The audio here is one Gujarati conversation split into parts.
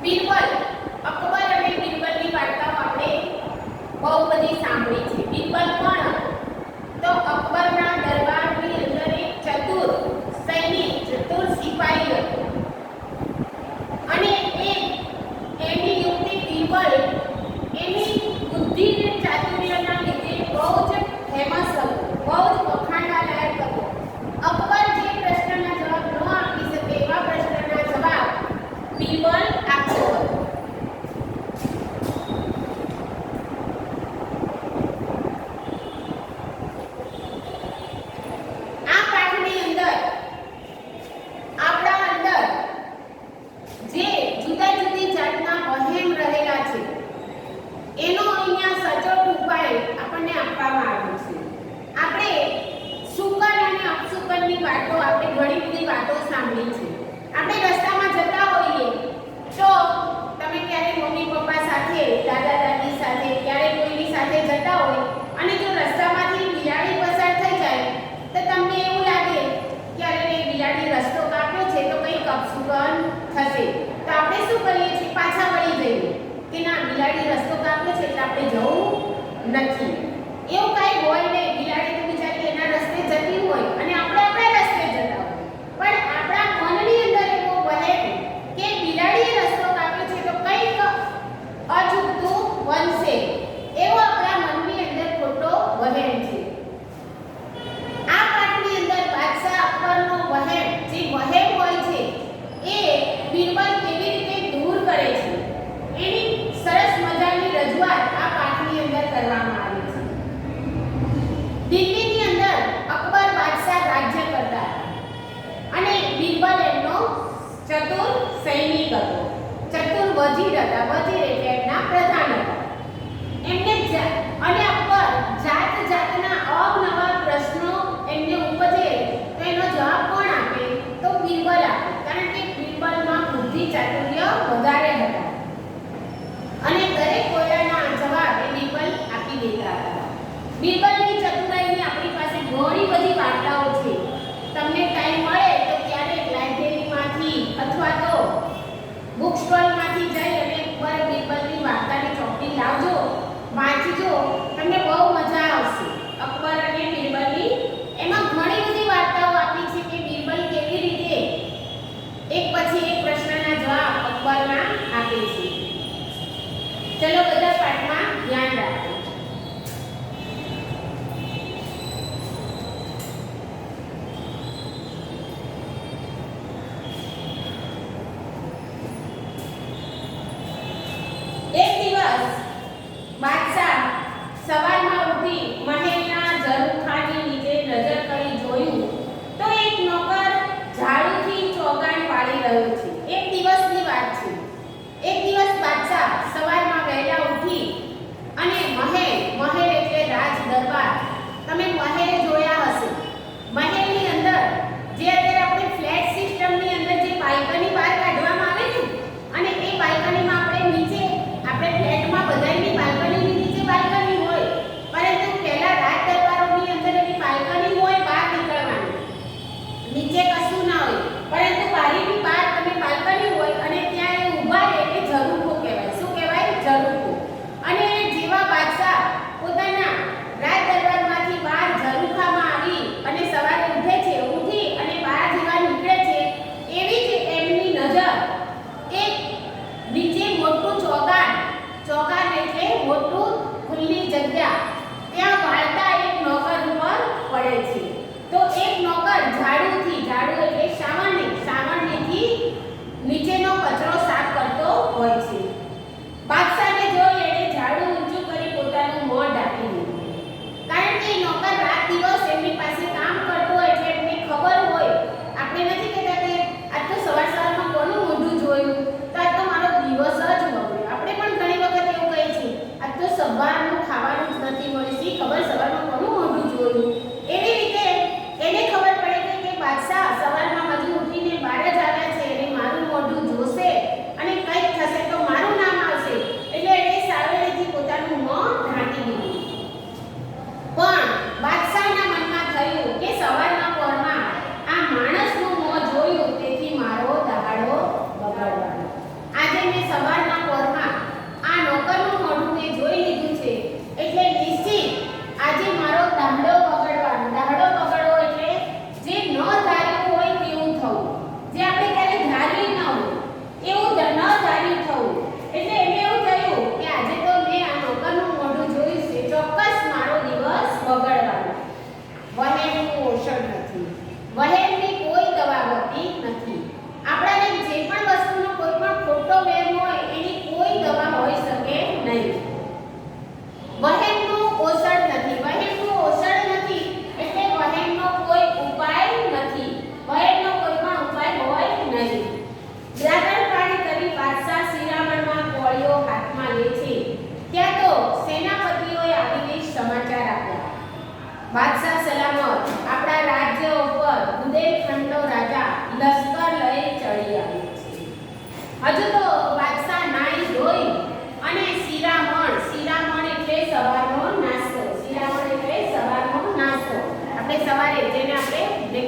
બીરબલ, અકબર અને બીરબલની વાર્તાઓ આપણે બહુ બધી સાંભળી છે. બીરબલ કોણ? તો અકબરના દરબારની અંદર એક ચતુર સૈનિક, ચતુર સિપાહી હતો અને એની યુક્તિ બીરબલ એની બુદ્ધિ અને ચાતુર્યના લીધે બહુ જ ફેમસ હતો, બહુ જ વખાણવા લાયક હતો. અકબર જે પ્રશ્નના જવાબ ન આપી શકે એવા પ્રશ્નના જવાબ બીરબલ આપતો હતો. આ પાઠની અંદર આપણા અંદર જે જુદા જુદી જાતના વહેમ રહેલા છે એનો અહીંયા સચોટ ઉપાય આપણને આપવામાં આવ્યો છે. આપણે શુકન અને અપશુકનની વાતો, આપણે ઘણી બધી વાતો સાંભળી છે. આપણે રસ્તામાં જતા હોઈએ તો તમે ક્યારેક મમ્મી પપ્પા સાથે, દાદા દાદી સાથે, ક્યારેક કોઈની સાથે જતા હોય અને જો રસ્તામાંથી બિલાડી પસાર થઈ જાય તો તમને એવું લાગે કે અરે બિલાડી રસ્તો કાપ્યો છે તો કંઈક અપશુકન થશે. તો આપણે શું કરીએ છીએ? પાછા વળી જઈએ કે ના, બિલાડી રસ્તો કાપ્યો છે એટલે આપણે જવું નથી. એવું કાંઈ હોય નહીં. બિલાડી તો બિચારી એના રસ્તે જતી હોય અને આપણે આપણા રસ્તે જતા હોય, પણ આપણા મનની અંદર એવો વહેમ કે બિલાડીએ રસ્તો કાપ્યો છે તો કંઈક અચૂકતું બનશે, એવો આપણા મનની અંદર ખોટો વહેમ છે. આ પાઠની અંદર બાદશાહ અકબરનો વહેમ, જે વહેમ હોય છે એ બીરબલ કેવી રીતે દૂર કરે છે એની સરસ મજાની રજૂઆત આ પાઠની અંદર કરવામાં આવી છે. દિલ્હીની અંદર અકબર બાદશાહ રાજ્ય કરતા હતા અને બીરબલ એમનો ચતુર સૈનિક હતો, ચતુર વજીર હતા. વજીર એટલે એમના પ્રધાન હતા. એમને અને અકબર જાત જાતના અવનવા પ્રશ્નો એમને ઉપજે તો એનો જવાબ કોણ આપે? તો બીરબલ આપે, કારણ કે બીરબલમાં બુદ્ધિ ચાતુર્ય વધારે હતા અને દરેક કોયડાના જવાબ એ બીરબલ આપી દેતા હતા. બીરબલની ચતુરાઈની આપણી પાસે ઘણી બધી વાર્તાઓ છે. તમને ટાઈમ મળે તો ક્યારેક લાઇબ્રેરીમાંથી અથવા તો બુક સ્ટોલમાંથી જઈ અને એકવાર બીરબલની વાર્તાની ચોપડી લાવજો, વાંચજો, તમને બહુ મજા આવશે. અકબર અને બીરબલની એમાં ઘણી બધી વાર્તાઓ આપી છે કે બીરબલ કેવી રીતે એક પછી એક પ્રશ્નના જવાબ અકબરના આપે છે. ચલો બધા પાઠમાં ધ્યાન રાખો. એક દિવસ બાદશાહ સવારમાં ઉઠી મહેલના ઝરૂખાની નીચે નજર કરી જોયું તો એક નોકર ઝાડુથી ચોગાન પાડી રહ્યો છે. એક દિવસની વાત છે. એક દિવસ બાદશાહ સવારમાં વહેલા ઉઠી અને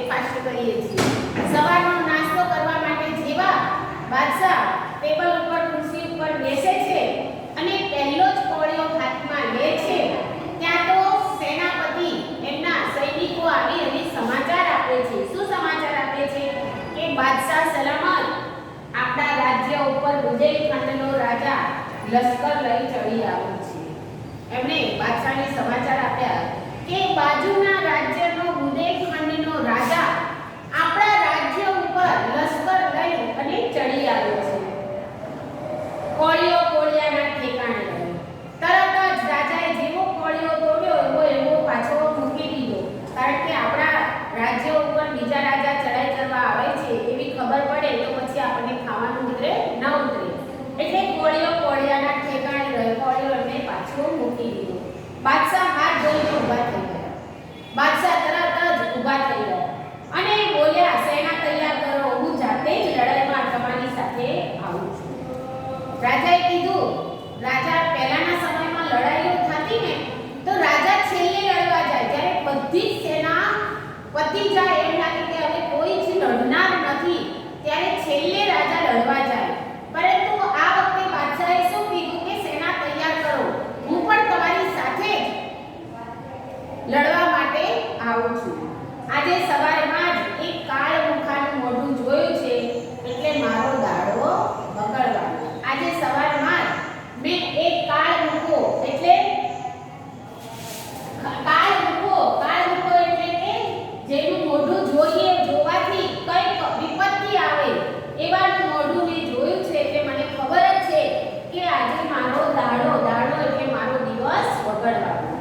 બ્રેકફાસ્ટ કહીએ છીએ. સવારનો નાસ્તો કરવા માટે જેવા બાદશાહ ટેબલ ઉપર ખુરશી ઉપર બેસે છે અને પહેલો જ કોળિયો હાથમાં લે છે, ત્યાં તો સેનાપતિ એમના સૈનિકો આવી અને સમાચાર આપે છે. શું સમાચાર આપે છે? કે બાદશાહ સલામત આપણા રાજ્ય ઉપર બુંદેલખંડનો રાજા લશ્કર લઈ ચડી આવ્યો છે. એમણે બાદશાહને સમાચાર આપ્યા કે બાજુના રાજ્યનો બુંદેલખંડનો રાજા આપણા રાજ્ય ઉપર લશ્કર લઈ અને ચડી આવ્યો છે. કોળિયો કોળિયાના ઠેકાણે ગયો. તરત જ રાજાએ જેવો કોળિયો તોડ્યો એવો પાછો મૂકી દીધો. કારણ કે આપણા રાજ્ય ઉપર બીજા રાજા ચડાઈ કરવા આવે છે એવી ખબર પડે તો પછી આપણને ખાવાનું ઉતરે ન ઉતરે. એટલે કોળિયો કોળિયાના ઠેકાણે ગયો. કોળિયો એમને પાછો મૂકી દીધો. બાદશાહ હાથ ધોઈને ઊભા થઈ ગયા. બાદશાહ તરત જ ઊભા થઈ ગયા અને બોલ્યા, સેના તૈયાર કરો, હું જાતે જ લડાઈમાં તમારી સાથે આવું છું. રાજાએ કીધું, રાજા પહેલાના સમયમાં લડાઈઓ થતી ને તો રાજા છેલ્લે લડવા જાય. જ્યારે બધી જ સેના પતી જાય એમ લાગે કે હવે કોઈ જ લડનાર નથી, ત્યારે છેલ્લે રાજા લડવા જાય. પરંતુ આ વખતે બાદશાહે શું કીધું કે સેના તૈયાર કરો, હું પણ તમારી સાથે લડવા માટે આવું છું. આજે સવારમાં જ એક કાળ મુખાનું મોઢું જોયું છે એટલે મારો દાડો બગડવાનો. આજે સવારમાં જ મેં એક કાળ મુખો એટલે કે જેનું મોઢું જોઈએ જોવાથી કઈક વિપત્તિ આવે એવાનું મોઢું મેં જોયું છે. એટલે મને ખબર જ છે કે આજે મારો દાડો એટલે મારો દિવસ બગડવાનો.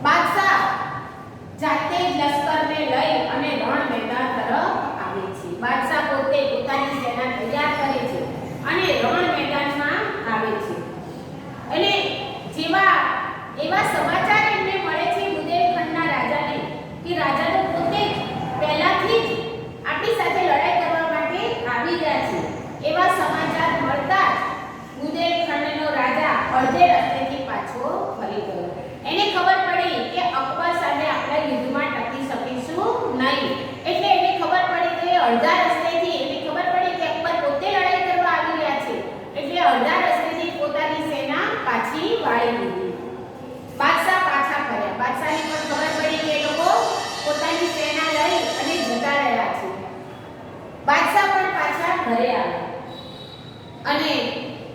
બાદશાહ જાતે જ લશ્કરને લઈ અને રણ મેદાન તરફ આવે છે. બાદશાહ પોતે પોતાની સેના તૈયાર કરે છે અને રણ મેદાનમાં આવે છે. અને એવા સમાચાર એમને મળે છે બુંદેલખંડના રાજાને કે રાજા તો પોતે પહેલાથી જ આપણી સાથે લડાઈ કરવા માટે આવી ગયા છે. એવા સમાચાર મળતા જ બુંદેલખંડનો રાજા અડધે રસ્તેથી પાછો ફરી ગયો. એને ખબર પડી કે અકબર સામે આપણે યુદ્ધમાં ટકી શકીશું નહીં. એટલે એને ખબર પડી કે અડધા રસ્તેથી એને ખબર પડી કે અકબર પોતે લડાઈ કરવા આવી રહ્યા છે. એટલે અડધા રસ્તેથી પોતાની સેના પાછી વાળી દીધી. બાદશાહ પાછા ફર્યા. બાદશાહને પણ ખબર પડી કે એ લોકો પોતાની સેના લઈ અને જતા રહ્યા છે. બાદશાહ પણ પાછા ઘરે આવ્યા અને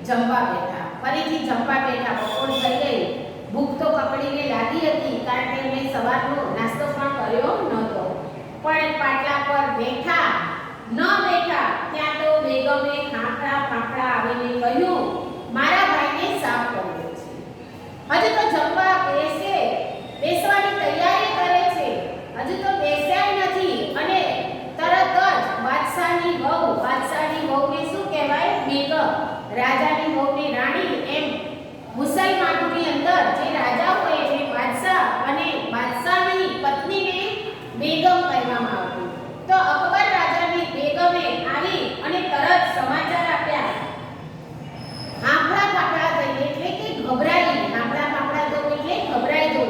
જમવા બેઠા. ફરીથી જમવા બેઠા. બપોર થઈ ગઈ. ભૂખ તો કપડીને લાગી હતી કારણ કે એમણે સવારનો નાસ્તો પણ કર્યો નહોતો. પણ પાટલા પર બેઠા ત્યાં તો બેગમે ફાંફડા આવીને કહ્યું, મારા ભાઈને સાફ કર્યો છે. હજુ તો જમવા બેસવાની તૈયારી કરે છે. હજુ તો બેસ્યા નથી અને તરત જ બાદશાહની વહુને શું કહેવાય? બેગમ. રાજાની વહુને રાણી એમ મુસલમાનોની અંદર જે રાજા હોય એટલે બાદશાહ અને બાદશાહની પત્નીને બેગમ કહેવામાં આવતું. તો અકબર રાજાની બેગમે આવી અને તરત સમાચાર આપ્યા. હાંફળા ફાફડા થઈ એટલે કે ઘબરાઈ. હાંફળા ફાફડા તો એટલે ઘબરાઈ ગયો.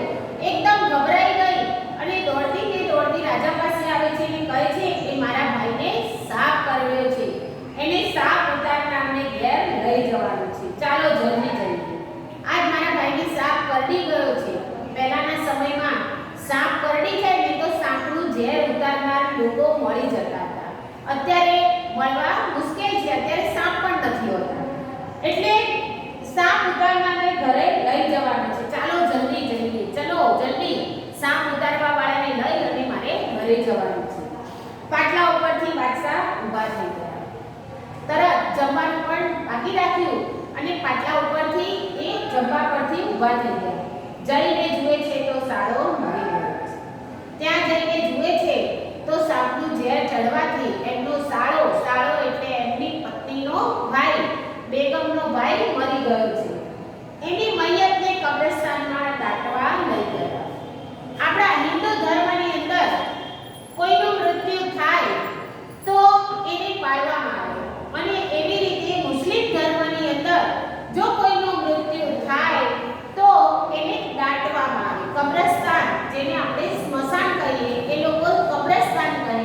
એકદમ ઘબરાઈ ગઈ અને દોડતી રાજા પાસે આવે છે અને કહે છે કે મારા ભાઈને સાફ કર્યો છે. એને સાફ ઉતારનારને ઘેર લઈ જવાનું છે. ચાલો જલ્દી. આજ મારા ભાઈને સાપ કરડી ગયો છે. પહેલાના સમયમાં સાપ કરડી જાય ને તો સાપનું ઝેર ઉતારનાર લોકો મળી જતા હતા. અત્યારે મળવા મુશ્કેલ છે. અત્યારે સાપ પણ નથી હોતા. એટલે સાપ ઉતારનારને ઘરે લઈ જવાનો છે. ચાલો જલ્દી સાપ ઉતારવા વાળાને લઈ અને મારે ઘરે જવાનું છે. પાટલા ઉપરથી બાદશાહ ઊભા થઈ ગયા. તરત જમવાનું પણ બાકી રાખ્યું અને પાટલા ઉપરથી એ જમવા પરથી ઊભા થઈ ગયા. જઈને જુએ છે તો સાળો મરી ગયો છે. ત્યાં જઈને જુએ છે તો સાપનું ઝેર ચડવાથી એમનો સાળો એટલે એમની પત્નીનો ભાઈ, બેગમનો ભાઈ મરી ગયો છે. એની મૈયતને કબ્રસ્તાનમાં દાટવા લઈ ગયા. આપણા હિન્દુ ધર્મની અંદર કોઈનું મૃત્યુ થાય તો એને પાળવામાં આવે અને એવી રીતે મુસ્લિમ ધર્મની અંદર જો કોઈનું મૃત્યુ થાય તો એને દાટવામાં આવે. કબ્રસ્તાન જેને આપણે સ્મશાન કહીએ એ લોકો કબ્રસ્તાન કહે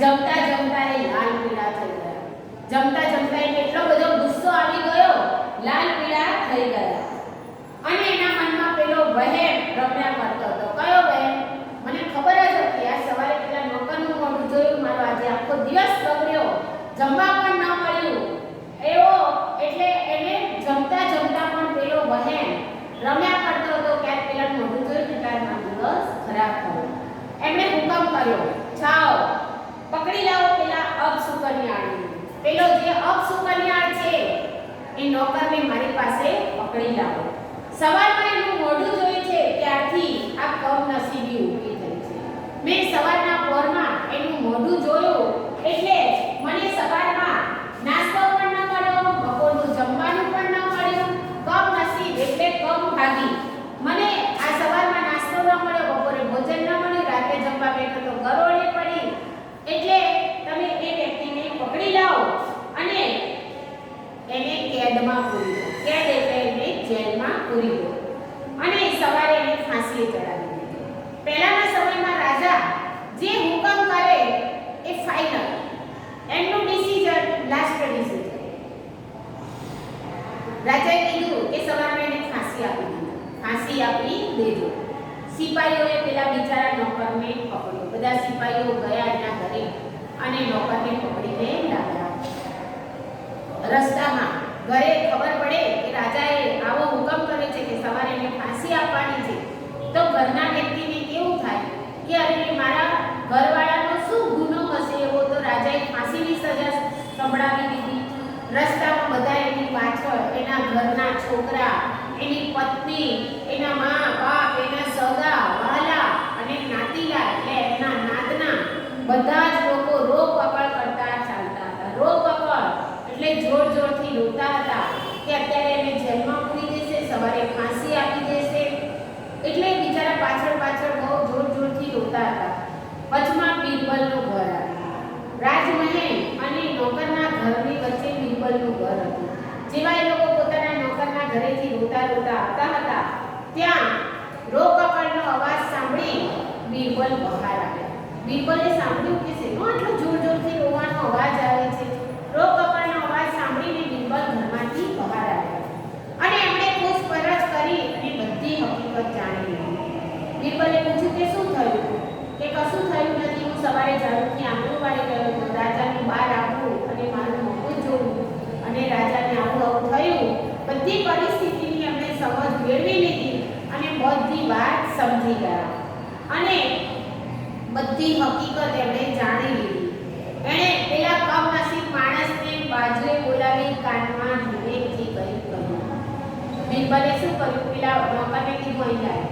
જમતા જમતા એ લાલ પીળા થઈ ગયા. જમતા જમતા એને એટલો બધો ગુસ્સો આવી ગયો, લાલ પીળા થઈ ગયા. અને એના મનમાં પેલો વહેમ રમ્યા કરતો હતો. કયો વહેમ? મને ખબર જ હતી આ સવારે પેલા નોકરનું મોઢું જોયું, મારો આજે આખો દિવસ બગડ્યો, જમવા પણ ન મળ્યું એવો. એટલે એને જમતા જમતા પણ પેલો વહેમ રમ્યા કરતો હતો કે આ પેલા મોઢું જોયું ને ત્યારે મારો દિવસ ખરાબ થયો. એમણે હુકમ કર્યો, જાઓ પકડી લાવો પેલા અપશુકન્યાળને. પેલો જે અપશુકન્યાળ છે એ નોકરને મારી પાસે પકડી લાવો. સવારમાં એનું મોઢું જોયું છે ત્યારથી આ કમનસીબી ઊભી થઈ છે. મેં સવારના પોરમાં એનું મોઢું જોયું એટલે મને સવારમાં નાસ્તો પણ ન મળ્યો, બપોરનું જમવાનું પણ ન મળ્યું. કમનસીબ એટલે કમ ભાગી. મને આ સવારમાં નાસ્તો ન મળ્યો, બપોરે ભોજન ન મળ્યું, રાતે જમવા બેઠો તો ગરોળી પડી. એટલે તમે એ વ્યક્તિને પકડી લાવો અને એને કેદમાં પૂરી દો. કેદ એટલે એને જેલમાં પૂરી દો અને સવારે એને ફાંસીએ ચડાવી દીધો. પહેલાના સમયમાં રાજા જે હુકમ કરે એ ફાઇનલ, એમનું ડિસિઝન લાસ્ટ ડિસિઝન. રાજાએ કીધું કે સવારમાં એને ફાંસી આપી દીધો, ફાંસી આપી દેજો. સિપાહીઓએ પેલા બિચારા નોકરને પકડ્યો. બધા સિપાહીઓ ગયા એના ઘરે અને નોકરને પકડીને લાવ્યા. રસ્તામાં ઘરે ખબર પડે કે રાજાએ આવો હુકમ કર્યો છે કે સવારે એને ફાંસી આપવાની છે, તો ઘરના વ્યક્તિને કેવું થાય કે અરે મારા ઘરવાળાનો શું ગુનો હશે એવો, તો રાજાએ ફાંસીની સજા સંભળાવી દીધી. રસ્તામાં બધા એની પાછળ એના ઘરના છોકરા, એની પત્ની, એના મા બાપ, એના સગા વહાલા અને નાતીલા એટલે એના નાતના બધા જ લોકો રો પકડ કરતા ચાલતા હતા. રો પકડ એટલે જોર જોરથી રોતા હતા કે અત્યારે એને જેલમાં પૂરી દેશે, સવારે ફાંસી આપી દેશે. એટલે બિચારા પાછળ પાછળ બહુ જોર જોરથી રોતા હતા. વચમાં બીરબલનું ઘર આવ્યું. રાજમહેલ અને નોકરના ઘરની વચ્ચે બીરબલનું ઘર હતું. જેવા એ લોકો પોતાના નોકરના ઘરેથી રોતા રોતા આવતા હતા, ત્યાં રો કકડનો અવાજ સાંભળી બીરબલ બહાર આવ્યા. બીરબલે સાંભળ્યું કે શેનો આટલો જોર જોરથી રોવાનો અવાજ આવે છે. રો કકડનો અવાજ સાંભળીને બીરબલ ઘરમાંથી બહાર આવ્યા અને એમણે પૂછપરછ કરી અને બધી હકીકત જાણી લીધી. બીરબલે પૂછ્યું કે શું થયું? કે કશું થયું નથી, હું સવારે ઝાડુથી આંગણું વાળી ગયો હતો, રાજાનું બહાર આવવું અને મારું મોઢું જોવું અને રાજાને આવું આવું થયું. બધી પરિસ્થિતિની એમણે સમજ મેળવી લીધી અને બધી વાત સમજી ગયા અને બધી હકીકત એમણે જાણી લીધી. એણે પેલા કમનસીબ માણસને બાજુએ બોલાવી કાનમાં ધીમેથી કહ્યું. બીરબલે શું કર્યું? પેલા નોકરને કીધું અહીં લાવ.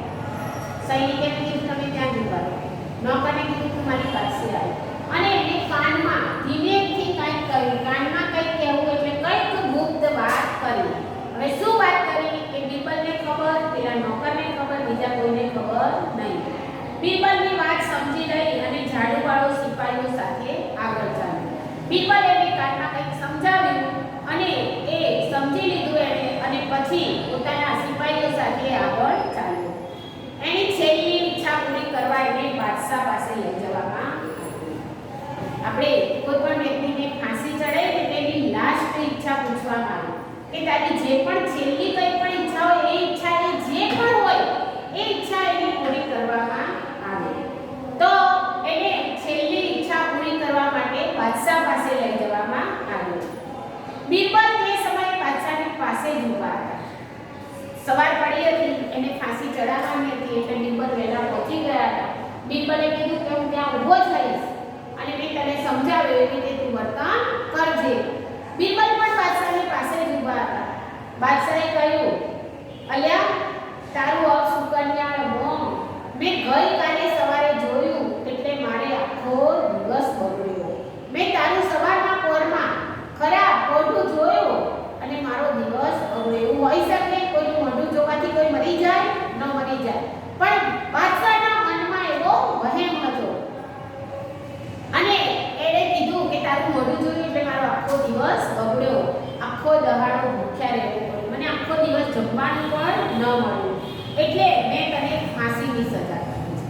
સૈનિકે કીધું તમે ત્યાં ઉભા રહો. નોકરને કીધું તું મારી પાસે આવ અને એને કાનમાં ધીમેથી કંઈક કહ્યું. કાનમાં કંઈક કહેવું એટલે કંઈક ગુપ્ત વાત કરી. હવે શું વાત કરી એ બીરબલને ખબર, પેલા નોકરને ખબર, બીજા કોઈને ખબર નહીં. બીરબલની વાત સમજી લઈ અને ઝાડુવાળો સિપાહીઓ સાથે આગળ ચાલ્યો. બીરબલ એને કાનમાં કંઈક સમજાવ્યું અને એ સમજી લીધું એને અને પછી પોતાના સિપાહીઓ સાથે આગળ ચાલ્યો. એની છેલ્લી ઈચ્છા પૂરી કરવા એને બાદશાહ પાસે લઈ જવામાં આવ્યો. આપણે કોઈ પણ વ્યક્તિને ફાંસી ચડાવી ને તેની લાસ્ટ ઈચ્છા પૂછવામાં આવે કે તારી જે પણ છેલ્લી કંઈ પણ ઈચ્છા હોય એ ઈચ્છા એ જે પણ હોય એ ઈચ્છા એને પૂરી કરવામાં આવે. તો એને છેલ્લી ઈચ્છા પૂરી કરવા માટે બાદશાહ પાસે લઈ જવામાં આવ્યો. બીરબલ તે સમયે બાદશાહની પાસે જ ઊભા હતા. સવાર પડી હતી, એને ફાંસી ચડાવવાની હતી એટલે બીરબલ વહેલા પહોંચી ગયા હતા. બીરબલે કીધું કે હું ત્યાં ઊભો જ રહીશ અને મેં તને સમજાવ્યું એવી રીતે તું વર્તન કરજે. બીરબલ પણ બાદશાહની પાસે જ ઊભા હતા. બાદશાહે કહ્યું, અલ્યા તારું અપશુકન્યાળ મોં મેં ગઈકાલે સવારે જોયું એટલે મારે આખો દિવસ બગડ્યો. મેં તારું સવારના પોરમાં ખરાબ મોઢું જોયું અને મારો દિવસ બગડ્યો. એવું હોઈ શકે કોઈનું મોઢું જોવાથી કોઈ મરી જાય? ન મરી જાય, પણ બાદશાહના મનમાં એવો વહેમ હતો અને એણે કીધું કે તારું મોઢું જોયું એટલે મારો આખો દિવસ બગડ્યો, આખો દહાડો ભૂખ્યા રહેવું પડ્યું, મને આખો દિવસ જમવાનું પણ ન મળ્યું, એટલે મેં તને ફાંસીની સજા કરી છે.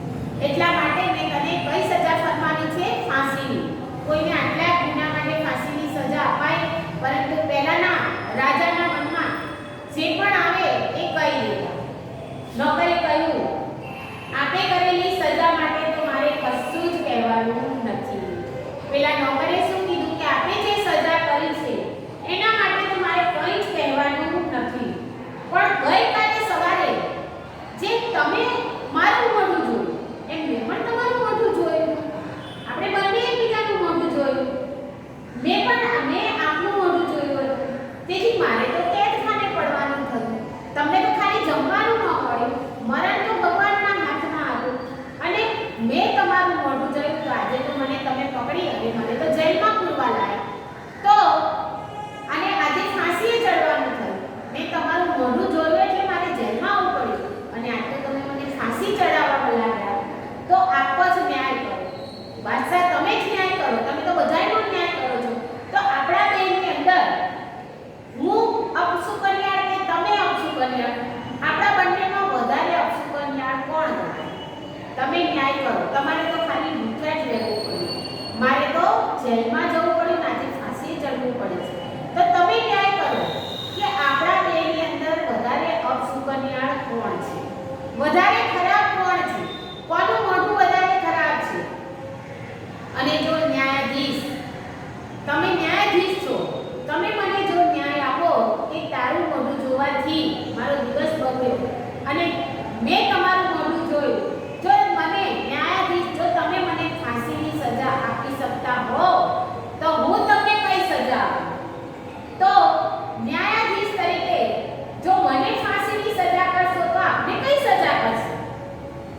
ફાંસી ચડાવવા લાગ્યા તો આપ જ ન્યાય કરો. બાદશાહ તમે જ ન્યાય કરો, તમે તો બધાયનો ન્યાય કરો છો. તો આપણા બેની અંદર હું અપશુકન્યાળ કે તમે અપશુકન્યાળ, આપણા બંનેમાં વધારે અપશુકન્યાળ કોણ ગણાય? તમે ન્યાય કરો. તમારે તો ખાલી ભૂખ્યા જ રહેવું પડ્યું, મારે તો જેલમાં જવું પડ્યું, આજે ફાંસી ચડવું પડે છે. તો તમે ન્યાય કરો કે આપણા બેની અંદર વધારે અપશુકન્યાળ કોણ છે, વધારે ખરાબ કોણ છે, કોનું મોઢું વધારે ખરાબ છે? અને જો ન્યાયાધીશ, તમે ન્યાયાધીશ છો, તમે મને જો ન્યાય આપો કે તારું મોઢું જોવાથી મારો દિવસ બગડ્યો અને મેં તમારું મોઢું જોયું, જો મને ન્યાયાધીશ, જો તમે મને ફાંસીની સજા આપી શકતા હો તો હું તમને કઈ સજા આપું? તો ન્યાયાધીશ તરીકે જો મને ફાંસીની સજા કરશો તો આપને કઈ સજા કરશો?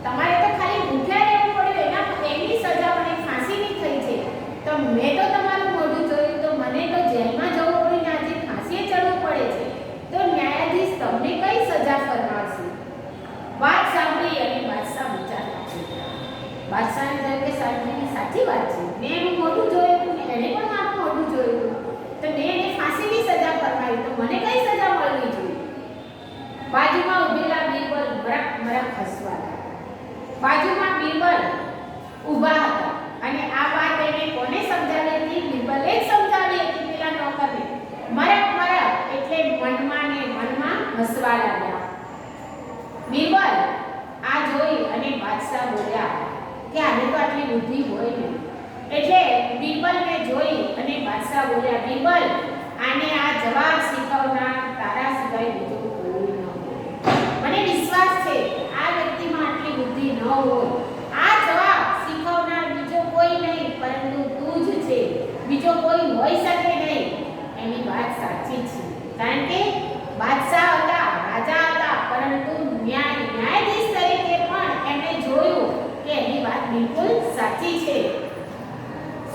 તમારે તો ખાલી ભૂખ્યા રહેવું પડ્યું, એની સજા મને ફાંસીની થઈ છે. તો મેં તો તમારું મોઢું જોયું, તો મને તો જેલમાં જવું પડ્યું ને આજે ફાંસીએ ચડવું પડે છે. તો ન્યાયાધીશ તમને કઈ સજા ફરમાવશે? વાત સાંભળી અને બાદશાહ વિચારતા થઈ. બાદશાહને થયું કે સાચી વાત છે, મેં એનું મોઢું જોયું ને એણે પણ મારું મોઢું જોયું, તો મેં એને ફાંસીની સજા ફરમાવી, તો મને કઈ સજા મળવી જોઈએ? બાજુમાં ઊભેલા બીરબલ મરક મરક હસવા લાગ્યા. બાજુમાં બીરબલ ઊભા હતા અને આ વાત એને કોને સમજાવી હતી? બીરબલે જ સમજાવી હતી પેલા નોકરને. મરક મરક એટલે મનમાં ને મનમાં હસવા લાગ્યા. બીરબલ આ જોઈ અને બાદશાહ બોલ્યા કે આને તો આટલી બુદ્ધિ હોય નહીં. એટલે બીરબલને જોઈ અને બાદશાહ બોલ્યા, બીરબલ આને આ જવાબ શીખવનાર તારા સિવાય બીજું કોઈ ન હોય. મને વિશ્વાસ છે આ વ્યક્તિમાં આટલી બુદ્ધિ ન હોય. આ જવાબ શીખવનાર બીજો કોઈ નહીં પરંતુ તું જ છે, બીજો કોઈ હોઈ શકે નહીં. એની વાત સાચી છે, કારણ કે બાદશાહ હતા, રાજા હતા, પરંતુ ન્યાયાધીશ તરીકે પણ એમણે જોયું કે એની વાત બિલકુલ સાચી છે.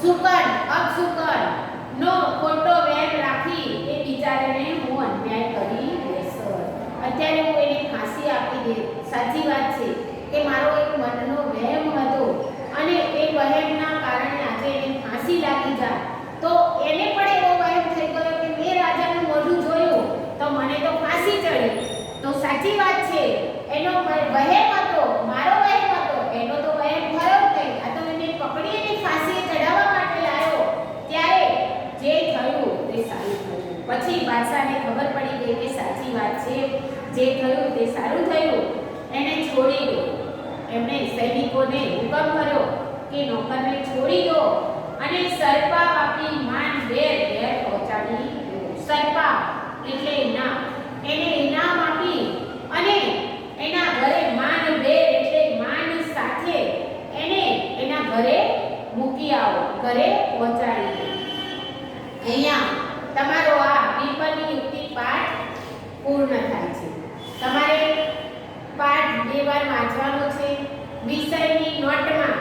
સુકન અપશુકન નો ખોટો વેર રાખી એ બિચારાને હું અન્યાય કરી દેશો. અત્યારે હું એને ફાંસી આપી દે, સાચી વાત છે કે મારો એક મનનો વહેમ હતો અને એ વહેમના કારણે આજે એને ફાંસી લાગી જાય, તો એને પણ એવો વહેમ થઈ ગયો કે મેં રાજાનું મોઢું જોયું તો મને તો ફાંસી ચડી. તો સાચી વાત છે, એનો વહેમ હતો, મારો વહેમ હતો, એનો તો વહેમ ખરો જ નહીં. આ તો એને પકડી અને ફાંસીએ ચડાવવા માટે લાવ્યો, ત્યારે જે થયું તે સારું થયું. પછી બાદશાહને ખબર પડી ગઈ કે સાચી વાત છે, જે થયું તે સારું થયું. એને છોડી દો. એમણે સૈનિકોને હુકમ કર્યો કે નોકરને છોડી દો અને સરપા આપી માન ઘેર ઘેર પહોંચાડી દો. સરપા એટલે ઇનામ, એને ઇનામ આપી અને એના ઘરે માન ભેર એટલે માન સાથે એને એના ઘરે મૂકી આવો, ઘરે પહોંચાડી દો. અહીંયા તમારો આ બીરબલની યુક્તિ પાઠ પૂર્ણ થાય છે. તમારે પાઠ 2 વાર વાંચવાનો છે. વિષયની નોટમાં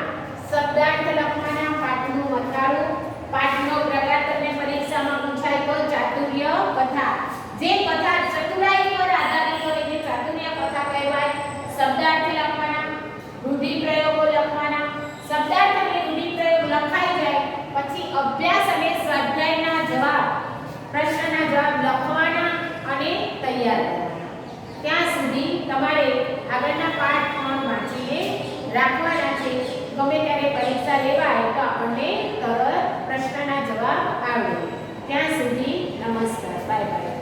શબ્દાર્થ લખવાના, પાઠનું મથાળું, પાઠનો પ્રકાર તમને પરીક્ષામાં પૂછાય તો ચાતુર્ય કથા, જે કથા ચતુરાઈ પર આધારિત હોય તે ચાતુર્ય કથા કહેવાય. શબ્દાર્થ લખવાના, રૂઢિપ્રયોગો લખવાના. શબ્દાર્થ અને રૂઢિપ્રયોગ લખાઈ જાય પછી અભ્યાસ અને સ્વાધ્યાયના જવાબ, પ્રશ્નના જવાબ લખવાના અને તૈયાર કરવાના. ત્યાં સુધી તમારે આગળના પાઠ પણ વાંચીને રાખવાના છે. ગમે ત્યારે પરીક્ષા લેવાય તો આપણને તરત પ્રશ્નના જવાબ આવડે. ત્યાં સુધી નમસ્કાર, બાય બાય.